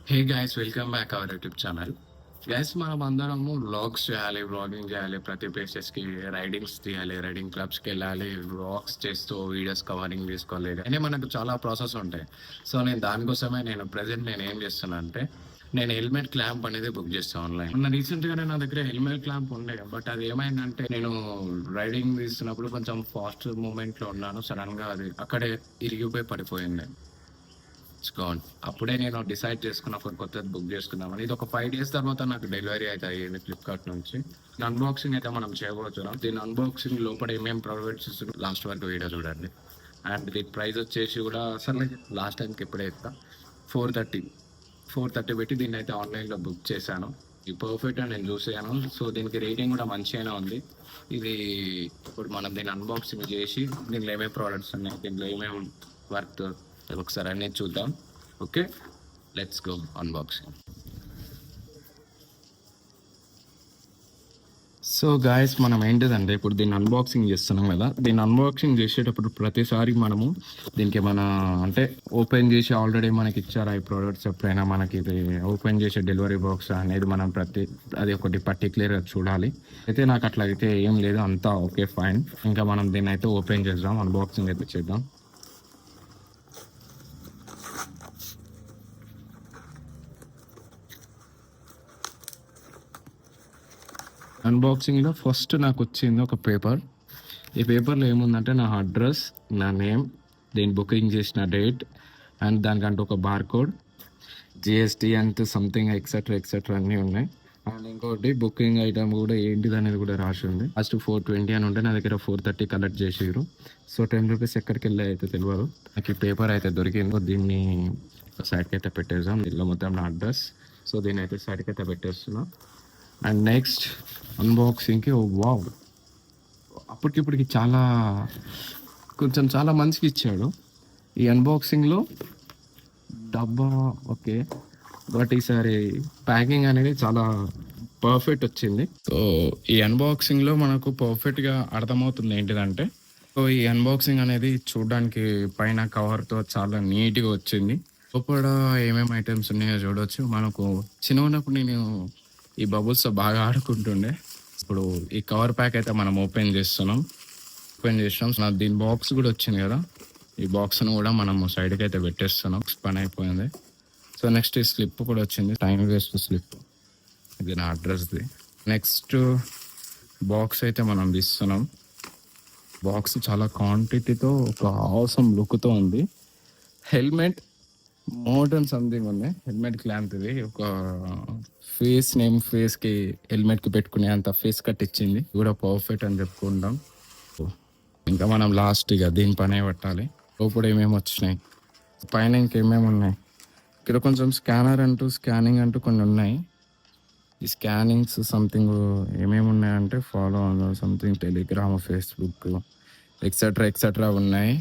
Hey guys, welcome back our YouTube channel. Guys, మనం అందరము vlogs చేయాలి, వ్లాగింగ్ చేయాలి, ప్రతి ప్లేసెస్కి రైడింగ్స్ తీయాలి, రైడింగ్ క్లబ్స్కి వెళ్ళాలి, వ్లాగ్స్ చేస్తూ వీడియోస్ కవరింగ్ తీసుకోవాలి అని మనకు చాలా ప్రాసెస్ ఉంటాయి. సో నేను దానికోసమే నేను ఏం చేస్తున్నా అంటే నేను హెల్మెట్ క్లాంప్ అనేది బుక్ చేస్తాను ఆన్లైన్. మొన్న రీసెంట్గానే నా దగ్గర హెల్మెట్ క్లాంప్ ఉండే, బట్ అది ఏమైందంటే నేను రైడింగ్ తీస్తున్నప్పుడు కొంచెం ఫాస్ట్ మూమెంట్లో ఉన్నాను. సడన్గా అది అక్కడే ఇరిగిపోయి పడిపోయింది. గాన్. అప్పుడే నేను డిసైడ్ చేసుకున్న ఒక కొత్తది బుక్ చేసుకుందామని. ఇది ఒక 5 డేస్ తర్వాత నాకు డెలివరీ అయితే అయ్యింది ఫ్లిప్‌కార్ట్ నుంచి. అన్బాక్సింగ్ అయితే మనం చేయబోతున్నాం. దీని అన్బాక్సింగ్ లోపల ఏమేం ప్రొవైడ్ చేస్తుందో లాస్ట్ వరకు వీడియో చూడండి. అండ్ దీని ప్రైస్ వచ్చేసి కూడా అసలు లాస్ట్ టైంకి ఇప్పుడే చెప్తా, 430 430 పెట్టి దీన్ని అయితే ఆన్లైన్లో బుక్ చేశాను. ఇది పర్ఫెక్ట్ అని నేను చూసాను. సో దీనికి రేటింగ్ కూడా మంచిగానే ఉంది. ఇది ఇప్పుడు మనం దీన్ని అన్బాక్సింగ్ చేసి దీనిలో ఏమేమి ప్రోడక్ట్స్ ఉన్నాయి, దీనిలో ఏమేమి వర్క్ ఒకసారి అన్నీ చూద్దాం. Okay, let's go unboxing. So guys, మనం ఏంటిదంటే ఇప్పుడు దీన్ని అన్బాక్సింగ్ చేస్తున్నాం కదా. దీన్ని అన్బాక్సింగ్ చేసేటప్పుడు ప్రతిసారి మనము దీనికి అంటే ఓపెన్ చేసి ఆల్రెడీ మనకి ఇచ్చారు ఈ ప్రోడక్ట్స్, ఎప్పుడైనా మనకి ఇది ఓపెన్ చేసే డెలివరీ బాక్స్ అనేది మనం అది ఒకటి పర్టికులర్గా చూడాలి. అయితే నాకు అట్లా అయితే ఏం లేదు, అంతా ఓకే ఫైన్. ఇంకా మనం దీన్ని అయితే ఓపెన్ చేద్దాం, అన్బాక్సింగ్ అయితే చేద్దాం. అన్బాక్సింగ్లో ఫస్ట్ నాకు వచ్చింది ఒక పేపర్. ఈ పేపర్లో ఏముందంటే నా అడ్రస్, నా నేమ్, దీన్ని బుకింగ్ చేసిన డేట్, అండ్ దానికంటే ఒక barcode, GST and something etcetera అన్నీ ఉన్నాయి. అండ్ ఇంకోటి బుకింగ్ ఐటమ్ కూడా ఏంటిది అనేది కూడా రాసి ఉంది. ఫస్ట్ 420 అని ఉంటే నా దగ్గర 430 కలెక్ట్ చేసారు. సో 10 రూపీస్ ఎక్కడికి వెళ్ళి అయితే తెలియదు. నాకు ఈ పేపర్ అయితే దొరికిందో దీన్ని సైడ్కి అయితే పెట్టేసాం. దీనిలో మొత్తం నా అడ్రస్. సో దీన్ని అయితే సైడ్కి అయితే పెట్టేస్తున్నా. అండ్ నెక్స్ట్ అన్బాక్సింగ్కి వావ్, అప్పటికిప్పటికి చాలా మంచిగా ఇచ్చాడు ఈ అన్బాక్సింగ్లో. డబ్బా ఓకే, బట్ ఈసారి ప్యాకింగ్ అనేది చాలా పర్ఫెక్ట్ వచ్చింది. సో ఈ అన్బాక్సింగ్లో మనకు పర్ఫెక్ట్గా అర్థమవుతుంది ఏంటిదంటే, సో ఈ అన్బాక్సింగ్ అనేది చూడడానికి పైన కవర్తో చాలా నీట్గా వచ్చింది. లోపల ఏమేమి ఐటమ్స్ ఉన్నాయో చూడవచ్చు. మనకు చిన్న ఉన్నప్పుడు నేను ఈ బబుల్స్తో బాగా ఆడుకుంటుండే. ఇప్పుడు ఈ కవర్ ప్యాక్ అయితే మనం ఓపెన్ చేస్తున్నాం. దీని బాక్స్ కూడా వచ్చింది కదా, ఈ బాక్స్ను కూడా మనం సైడ్కి అయితే పెట్టేస్తున్నాం. పని అయిపోయింది. సో నెక్స్ట్ ఈ స్లిప్ కూడా వచ్చింది, టైం వేస్ట్ స్లిప్. ఇది నా అడ్రస్ది. నెక్స్ట్ బాక్స్ అయితే మనం తీస్తున్నాం. బాక్స్ చాలా క్వాంటిటీతో ఒక అవసరం లుక్తో ఉంది. హెల్మెట్ మోడర్న్ సంథింగ్ ఉంది. హెల్మెట్ క్లాంప్ ఇది. ఒక ఫేస్కి హెల్మెట్కి పెట్టుకునే అంత ఫేస్ కట్ ఇచ్చింది. కూడా పర్ఫెక్ట్ అని చెప్పుకుంటాం. ఇంకా మనం లాస్ట్గా దీని పనే పట్టాలి. లోపల ఏమేమి వచ్చినాయి, పైన ఇంకేమేమి ఉన్నాయి. ఇక్కడ కొంచెం స్కానింగ్ అంటూ కొన్ని ఉన్నాయి. ఈ స్కానింగ్స్ సంథింగ్ ఏమేమి ఉన్నాయంటే follow something Telegram, Facebook etcetera ఉన్నాయి.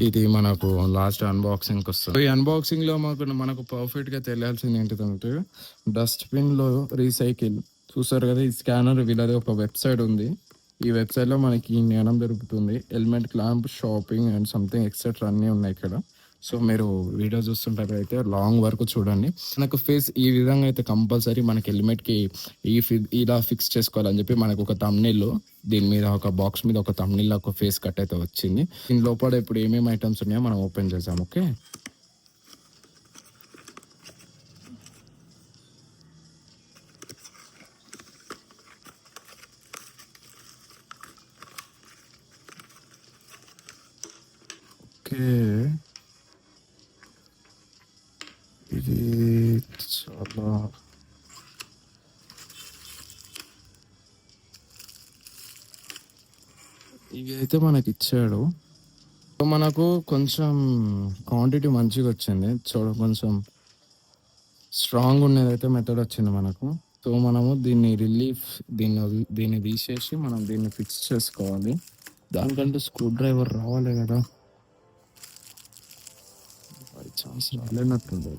ఇది మనకు లాస్ట్ అన్బాక్సింగ్కి వస్తుంది. ఈ అన్బాక్సింగ్లో మనకు పర్ఫెక్ట్గా తెలియాల్సింది ఏంటిదంటే, డస్ట్బిన్లో రీసైకిల్ చూస్తారు కదా. ఈ స్కానర్ వీళ్ళది ఒక వెబ్సైట్ ఉంది. ఈ వెబ్సైట్లో మనకి జ్ఞానం దొరుకుతుంది. Helmet clamp, shopping and something etcetera అన్నీ ఉన్నాయి ఇక్కడ. సో మీరు వీడియో చూస్తుంటారు అయితే లాంగ్ వరకు చూడండి. మనకు ఫేస్ ఈ విధంగా అయితే కంపల్సరీ మనకి హెల్మెట్కి ఇలా ఫిక్స్ చేసుకోవాలని చెప్పి మనకు ఒక థంబ్నెయిల్, దీని మీద ఒక బాక్స్ మీద ఒక థంబ్నెయిల్ ఒక ఫేస్ కట్ అయితే వచ్చింది. దీని లోపల ఇప్పుడు ఏమేమి ఐటమ్స్ ఉన్నాయో మనం ఓపెన్ చేసాం. ఓకే, ఓకే ఇది చాలా ఇవి అయితే మనకి ఇచ్చాడు. మనకు కొంచెం క్వాంటిటీ మంచిగా వచ్చింది. కొంచెం స్ట్రాంగ్ ఉన్నది అయితే మెథడ్ వచ్చింది మనకు. సో మనము దీన్ని తీసేసి మనం దీన్ని ఫిక్స్ చేసుకోవాలి. దానికంటే స్క్రూ డ్రైవర్ రావాలి కదా, బై ఛాన్స్ రాలేనట్టుంది.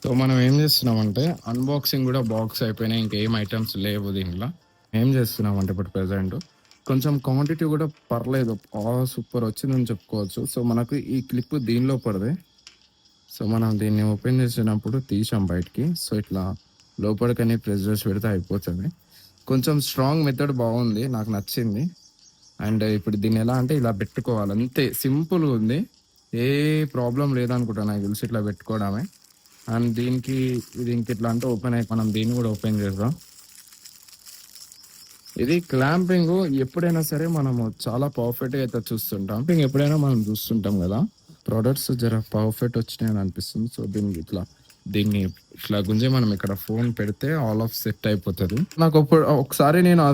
సో మనం ఏం చేస్తున్నామంటే అన్బాక్సింగ్ కూడా బాక్స్ అయిపోయినాయి, ఇంకేం ఐటమ్స్ లేవు దీనిలో. ఏం చేస్తున్నామంటే ఇప్పుడు ప్రెజెంట్ కొంచెం క్వాంటిటీ కూడా పర్లేదు, సూపర్ వచ్చిందని చెప్పుకోవచ్చు. సో మనకు ఈ క్లిప్ దీనిలో పడదే. సో మనం దీన్ని ఓపెన్ చేసినప్పుడు తీసాం బయటికి. సో ఇట్లా లోపలికని ప్రెస్ చేసి పెడితే అయిపోతుంది. కొంచెం స్ట్రాంగ్ మెథడ్ బాగుంది, నాకు నచ్చింది. అండ్ ఇప్పుడు దీన్ని ఎలా అంటే ఇలా పెట్టుకోవాలి, అంతే సింపుల్గా ఉంది. ఏ ప్రాబ్లం లేదనుకుంటా నాకు తెలిసి ఇట్లా పెట్టుకోవడమే. అండ్ దీనికి ఇది ఇంక ఇట్లా అంటే ఓపెన్ అయ్యి మనం దీన్ని కూడా ఓపెన్ చేద్దాం. ఇది క్లాంపింగ్ ఎప్పుడైనా సరే మనము చాలా పర్ఫెక్ట్గా అయితే చూస్తుంటాం. ఎప్పుడైనా మనం చూస్తుంటాం కదా, ప్రొడక్ట్స్ జర పర్ఫెక్ట్ వచ్చినాయని అనిపిస్తుంది. సో దీన్ని ఇట్లా గుంజే మనం ఇక్కడ ఫోన్ పెడితే ఆల్ ఆఫ్ సెట్ అయిపోతుంది. నాకు ఒకసారి నేను ఆ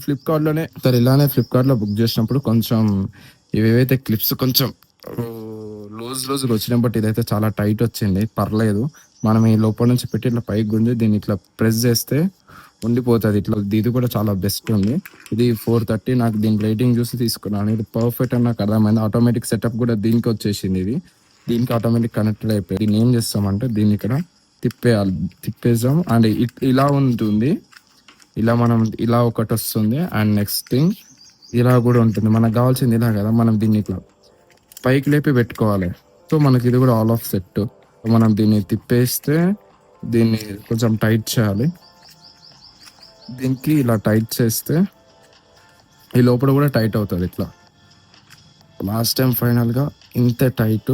ఫ్లిప్కార్ట్లోనే సరే ఇలానే ఫ్లిప్కార్ట్లో బుక్ చేసినప్పుడు కొంచెం ఇవేవైతే క్లిప్స్ కొంచెం లూజ్గా వచ్చినాయి, బట్ ఇదైతే చాలా టైట్ వచ్చింది, పర్లేదు. మనం ఈ లోపల నుంచి పెట్టి ఇట్లా పైకి గుంజి దీన్ని ఇట్లా ప్రెస్ చేస్తే ఉండిపోతుంది ఇట్లా. ఇది కూడా చాలా బెస్ట్ ఉంది. ఇది 430, నాకు దీని రేటింగ్ చూసి తీసుకున్నాను. ఇది పర్ఫెక్ట్ అని నాకు అర్థమైంది. ఆటోమేటిక్ సెటప్ కూడా దీనికి వచ్చేసింది. దీనికి ఆటోమేటిక్ కనెక్టెడ్ అయిపోయింది. దీన్ని ఏం చేస్తామంటే దీన్ని ఇక్కడ తిప్పేసాం. అండ్ ఇలా ఉంటుంది, ఇలా మనం ఇలా ఒకటి వస్తుంది. అండ్ నెక్స్ట్ థింగ్ ఇలా కూడా ఉంటుంది. మనకు కావాల్సింది ఇలా కదా, మనం దీన్ని ఇట్లా పైకి లేపి పెట్టుకోవాలి. సో మనకి ఇది కూడా ఆల్ ఆఫ్ సెట్. మనం దీన్ని తిప్పేస్తే దీన్ని కొంచెం టైట్ చేయాలి. దీనికి ఇలా టైట్ చేస్తే ఈ లోపల కూడా టైట్ అవుతుంది ఇట్లా. లాస్ట్ టైం ఫైనల్గా ఇంత tight.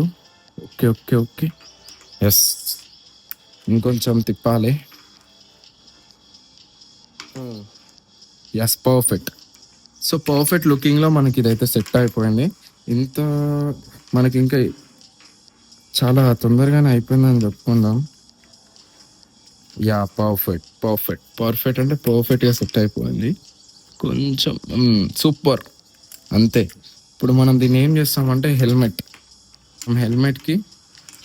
Okay okay okay, yes. ఇంకొంచెం తిప్పాలి. Yes, perfect. సో పర్ఫెక్ట్ లుకింగ్లో మనకి ఇదైతే సెట్ అయిపోయింది. ఇంత మనకి ఇంకా చాలా తొందరగానే అయిపోయిందని చెప్పుకుందాం. యా, పర్ఫెక్ట్ అంటే పర్ఫెక్ట్గా సెట్ అయిపోయింది. కొంచెం సూపర్, అంతే. ఇప్పుడు మనం దీన్ని ఏం చేస్తామంటే హెల్మెట్కి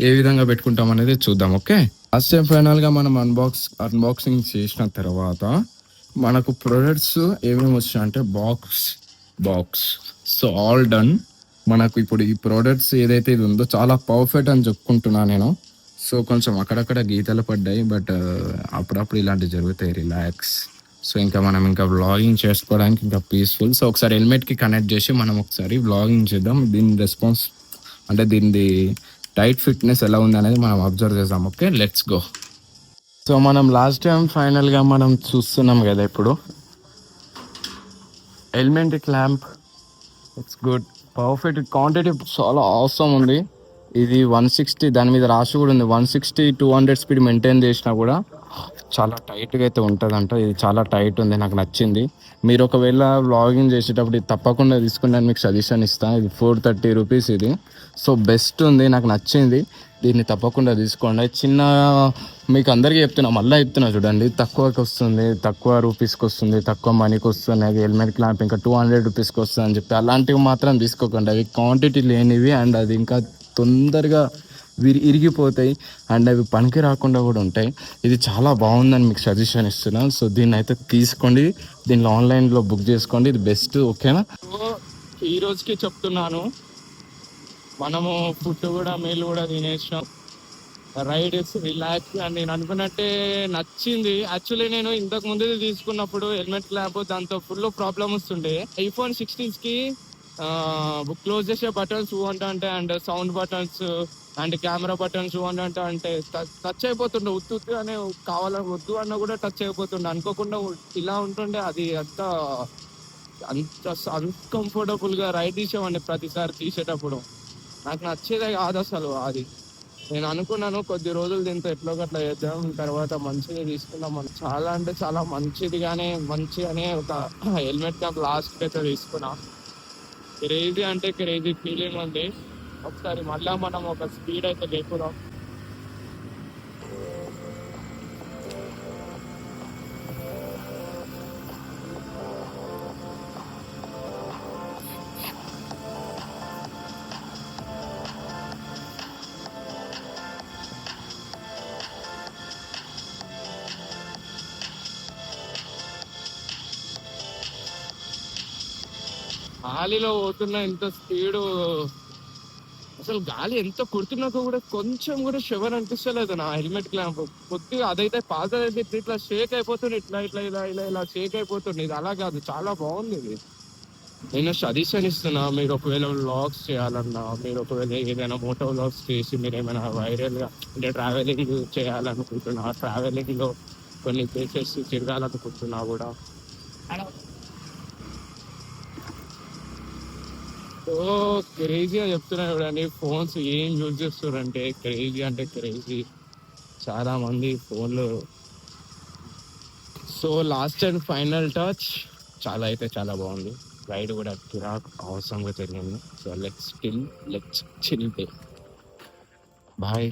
ఏ విధంగా పెట్టుకుంటాం అనేది చూద్దాం. ఓకే, లాస్ట్ టైం ఫైనల్గా మనం అన్బాక్సింగ్ చేసిన తర్వాత మనకు ప్రొడక్ట్స్ ఏమేమి వచ్చినాయి అంటే బాక్స్. So all done. మనకు ఇప్పుడు ఈ ప్రోడక్ట్స్ ఏదైతే ఇది ఉందో చాలా పర్ఫెక్ట్ అని చెప్పుకుంటున్నాను నేను. సో కొంచెం అక్కడక్కడ గీతలు పడ్డాయి, బట్ అప్పుడప్పుడు ఇలాంటివి జరుగుతాయి, రిలాక్స్. సో మనం ఇంకా వ్లాగింగ్ చేసుకోవడానికి ఇంకా పీస్ఫుల్. సో ఒకసారి హెల్మెట్కి కనెక్ట్ చేసి మనం ఒకసారి వ్లాగింగ్ చేద్దాం. దీని రెస్పాన్స్ అంటే దీనిది టైట్ ఫిట్నెస్ ఎలా ఉంది అనేది మనం అబ్జర్వ్ చేద్దాం. Okay, let's go. సో మనం లాస్ట్ టైం ఫైనల్గా మనం చూస్తున్నాం కదా, ఇప్పుడు helmet clamp, it's good, perfect. Quantity చాలా అవసరం ఉంది. ఇది 160, దాని మీద రాసి కూడా ఉంది 160 200 స్పీడ్ మెయింటైన్ చేసినా కూడా చాలా టైట్గా అయితే ఉంటుందంట. ఇది చాలా టైట్ ఉంది, నాకు నచ్చింది. మీరు ఒకవేళ వ్లాగింగ్ చేసేటప్పుడు ఇది తప్పకుండా తీసుకుంటే మీకు సజెషన్ ఇస్తాను. ఇది 430 రూపీస్ ఇది. సో బెస్ట్ ఉంది, నాకు నచ్చింది. దీన్ని తప్పకుండా తీసుకోండి. చిన్న మీకు అందరికీ చెప్తున్నా చూడండి, తక్కువకి వస్తుంది, తక్కువ రూపీస్కి వస్తుంది, తక్కువ మనీకి వస్తుంది. అది హెల్మెట్ క్లాంప్ ఇంకా 200 రూపీస్కి వస్తుంది అని చెప్పి అలాంటివి మాత్రం తీసుకోకండి. అవి క్వాంటిటీ లేనివి, అండ్ అది ఇంకా తొందరగా ఇరిగిపోతాయి, అండ్ అవి పనికి రాకుండా కూడా ఉంటాయి. ఇది చాలా బాగుందని మీకు సజెషన్ ఇస్తున్నాను. సో దీన్ని అయితే తీసుకోండి, దీనిలో ఆన్లైన్లో బుక్ చేసుకోండి, ఇది బెస్ట్. ఓకేనా? ఈ రోజుకి చెప్తున్నాను, మనము ఫుడ్ కూడా మీల్ కూడా తినేసినాం, రైడ్ రిలాక్స్ అని నేను అనుకున్నట్టే నచ్చింది. యాక్చువల్లీ నేను ఇంతకు ముందు తీసుకున్నప్పుడు హెల్మెట్ క్లాంప్ దాంతో ఫుల్ ప్రాబ్లమ్ వస్తుండే. iPhone 16కి క్లోజ్ చేసే బటన్స్ అంటే and sound buttons and camera buttons అంటే టచ్ అయిపోతుండే, ఉత్తు అనే కావాలని వద్దు అన్న కూడా టచ్ అయిపోతుండే, అనుకోకుండా ఇలా ఉంటుండే. అది అంత అన్కంఫర్టబుల్గా రైడ్ తీసేవాడిని ప్రతిసారి తీసేటప్పుడు. నాకు నచ్చేదే కాదు అసలు అది. నేను అనుకున్నాను కొద్ది రోజులు దీంతో ఎట్లో గట్లా చేద్దాం, తర్వాత మంచిగా తీసుకుందాం. మనం చాలా అంటే చాలా మంచిగానే ఒక హెల్మెట్ క్యాప్ లాస్ట్ అయితే తీసుకున్నా. క్రేజీ అంటే క్రేజీ ఫీలింగ్ ఉంది. ఒకసారి మళ్ళా మనం ఒక స్పీడ్ అయితే లేకుదాం. గాలిలో పోతున్న ఇంత స్పీడు, అసలు గాలి ఎంత కొడుతున్నాకో కూడా కొంచెం కూడా షవర్ అనిపిస్తలేదు నా హెల్మెట్ క్లాంప్. కొద్దిగా అదైతే పాతదైతే ఇట్లా షేక్ అయిపోతుంది, ఇట్లా షేక్ అయిపోతుంది. ఇది అలా కాదు, చాలా బాగుంది ఇది. నేను సజెషన్ ఇస్తున్నా, మీరు ఒకవేళ వ్లాగ్స్ చేయాలన్నా, మీరు ఒకవేళ ఏదైనా మోటో వ్లాగ్స్ చేసి మీరు ఏమైనా వైరల్గా అంటే ట్రావెలింగ్ చేయాలనుకుంటున్నా, ట్రావెలింగ్లో కొన్ని ప్లేసెస్ తిరగాలనుకుంటున్నా కూడా ఓ క్రేజీగా చెప్తున్నా చూడండి. ఫోన్స్ ఏం యూజ్ చేస్తున్నారంటే క్రేజీ అంటే క్రేజీ, చాలా మంది ఫోన్లు. So last and final touch చాలా అయితే చాలా బాగుంది. రైడ్ కూడా కిరాక్ అవసరంగా జరిగింది. So let's chill day. Bye.